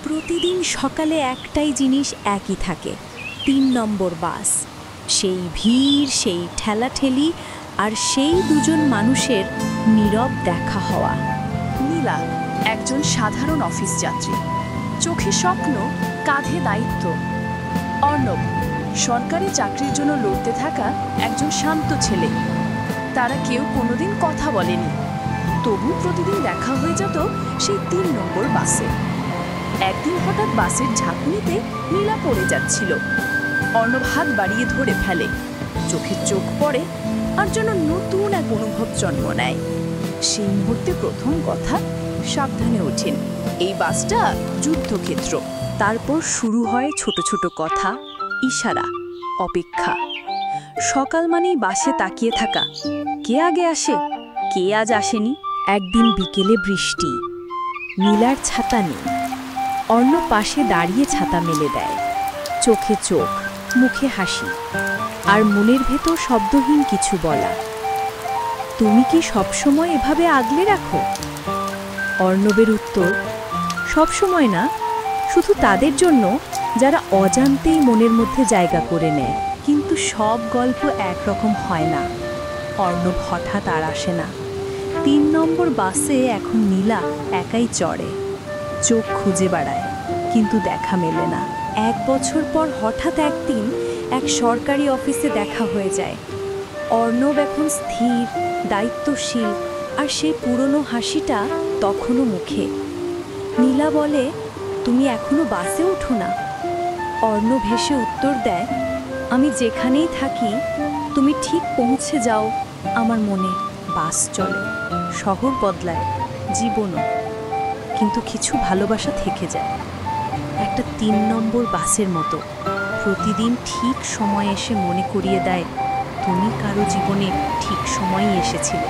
প্রতিদিন সকালে একটাই জিনিস একই থাকে, ৩ নম্বর বাস। সেই ভিড়, সেই ঠেলাঠেলি, আর সেই দুজন মানুষের নীরব দেখা হওয়া। নীলা একজন সাধারণ অফিস যাত্রী, চোখে স্বপ্ন, কাঁধে দায়িত্ব। অর্ণব সরকারি চাকরির জন্য লড়তে থাকা একজন শান্ত ছেলে। তারা কেউ কোনোদিন কথা বলেনি, তবু প্রতিদিন দেখা হয়ে যেত সেই ৩ নম্বর বাসে। একদিন হঠাৎ বাসের ঝাঁকুনিতে নীলা পড়ে যাচ্ছিল। অর্ণব হাত বাড়িয়ে ধরে ফেলে, চোখে চোখ পড়ে, আর যেন নতুন এক অনুভব জন্ম নেয়। সেই মুহূর্তে প্রথম কথা, সাবধানে ওঠেন, এই বাসটা যুদ্ধক্ষেত্র। তারপর শুরু হয় ছোট ছোট কথা, ইশারা, অপেক্ষা। সকাল মানেই বাসে তাকিয়ে থাকা, কে আগে আসে, কে আজ আসেনি। একদিন বিকেলে বৃষ্টি, নীলার ছাতা নেই। অর্ণব পাশে দাঁড়িয়ে ছাতা মেলে দেয়, চোখে চোখ, মুখে হাসি, আর মনের ভেতর শব্দহীন কিছু বলা। তুমি কি সবসময় এভাবে আগলে রাখো? অর্ণবের উত্তর, সবসময় না, শুধু তাদের জন্য যারা অজান্তেই মনের মধ্যে জায়গা করে নেয়। কিন্তু সব গল্প একরকম হয় না। অর্ণব হঠাৎ আর আসে না। ৩ নম্বর বাসে এখন নীলা একাই চড়ে, চোখ খুঁজে বেড়ায়, কিন্তু দেখা মেলে না। ১ বছর পর হঠাৎ একদিন এক সরকারি অফিসে দেখা হয়ে যায়। অর্ণব এখন স্থির, দায়িত্বশীল, আর সেই পুরনো হাসিটা তখনও মুখে। নীলা বলে, তুমি এখনো বাসে ওঠো না? অর্ণব হেসে উত্তর দেয়, আমি যেখানেই থাকি তুমি ঠিক পৌঁছে যাও আমার মনে। বাস চলে, শহর বদলায়, জীবনও, কিন্তু কিছু ভালোবাসা থেকে যায়। একটা ৩ নম্বর বাসের মতো, প্রতিদিন ঠিক সময় এসে মনে করিয়ে দেয় তুমি কারো জীবনে ঠিক সময়ই এসেছিলে।